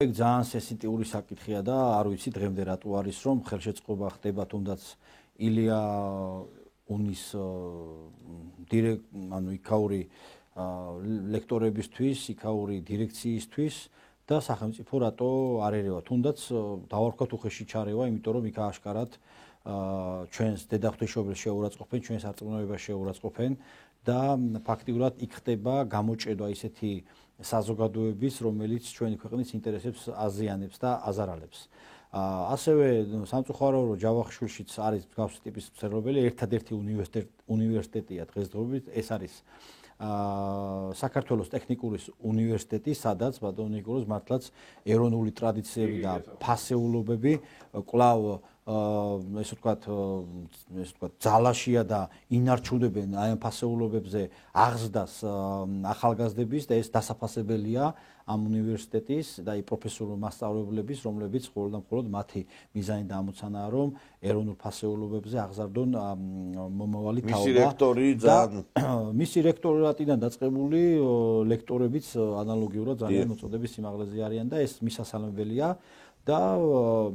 ეგ ძალიან სენსიტიური საკითხია და არ ვიცი დღემდე რატო არის რომ ხელშეწყობა ხდება თუნდაც ილია უნის იქაური ლექტორებისთვის, იქაური დირექციისთვის და სახელმწიფო რატო არ ერევა. თუნდაც დავარქვათ უხეში ჩარევა, იმიტომ რომ იქ აშკარად ჩვენს დედაღვთისმშობელს შეურაცხყოფენ, ჩვენს არწმუნოებას შეურაცხყოფენ და ფაქტიურად იქ ხდება გამოჭედვა ისეთი საზოგადოების, რომელიც ჩვენი ქვეყნის ინტერესებს აზიანებს და აზარალებს. ასევე სამწუხაროა რომ ჯავახიშვილშიც არის მსგავსი ტიპის მცდელობელი, ერთადერთი უნივერსიტეტია დღესდღეობით, ეს არის საქართველოს ტექნიკური უნივერსიტეტი, სადაც ბატონო ნიკოლოზ მართლაც ეროვნული ტრადიციები და ფასეულობები კვლავ ესე ვთქვათ ძალაშია და ინარჩუნებენ აი ამ ფასეულობებზე აღზრდას ახალგაზრდების და ეს დასაფასებელია ამ უნივერსიტეტის და აი პროფესორულ მასწავლებლების, რომლებიც მხოლოდ და მხოლოდ მათი მიზანი და ამოცანაა, რომ ეროვნულ ფასეულობებზე აღზარდონ მომავალი თაობა. მისი რექტორატიდან დაწყებული ლექტორებიც ანალოგიურად ძალიან მოწოდების სიმაღლეზე არიან და ეს მისასალმებელია. და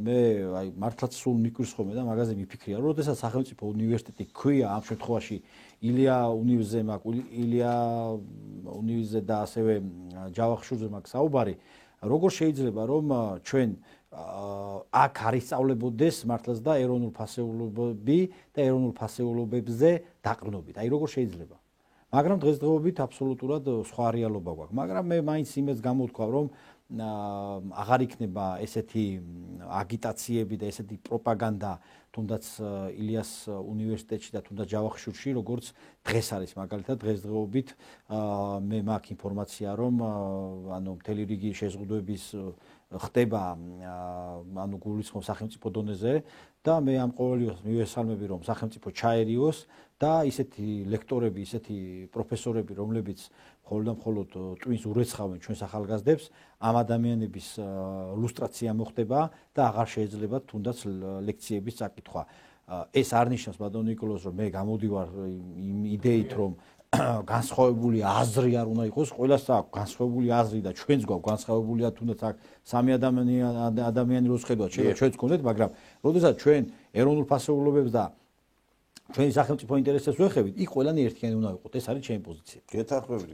მე აი მართლაც სულ მიკვირს ხოლმე და მაგაზე მიფიქრია, რომ როდესაც სახელმწიფო უნივერსიტეტი ქვია ამ შემთხვევაში ილია უნივერზე მაქვს, ილია უნივერზე და ასევე ჯავახიშვილზე მაქვს საუბარი, როგორ შეიძლება რომ ჩვენ აქ არ ისწავლებოდეს მართლაც და ეროვნულ ფასეულობები და ეროვნულ ფასეულობებზე დაყრდნობით. აი როგორ შეიძლება? მაგრამ დღესდღეობით აბსოლუტურად სხვა რეალობა გვაქვს. მაგრამ მე მაინც იმას გამოვთქვა, რომ აღარ იქნება ესეთი აგიტაციები და ესეთი პროპაგანდა თუნდაც ილიას უნივერსიტეტში და თუნდაც ჯავახიშვილში, როგორც დღეს არის მაგალითად დღესდღეობით მე მაქვს ინფორმაცია, რომ ანუ მთელი რიგი შეზღუდვების ხდება ანუ გულისხმობ სახელმწიფო დონეზე და მე ამ ყოველივეს მივესალმები, რომ სახელმწიფო ჩაერიოს და ისეთი ლექტორები, ისეთი პროფესორები, რომლებიც მხოლოდ და მხოლოდ ტვინს ურეცხავენ ჩვენს ახალგაზრდებს, ამ ადამიანების ლუსტრაცია მოხდება და აღარ შეიძლება თუნდაც ლექციების წაკითხვა. ეს არ ნიშნავს ბატონო ნიკოლოზ, რომ მე გამოდივარ იმ იდეით, რომ განსხვავებული აზრი არ უნდა იყოს, ყველას აქვს განსხვავებული აზრი და ჩვენც გვაქვს განსხვავებულია თუნდაც აქ სამი ადამიანი როს ხედავთ, შეიძლება ჩვენც გქონდეთ, მაგრამ როდესაც ჩვენ ეროვნულ ფასეულობებს და ჩვენი სახელმწიფო ინტერესებს ვეხებით, იქ ყველანი ერთიანი უნდა იყოს. ეს არის ჩემი პოზიცია. გეთანხმებით.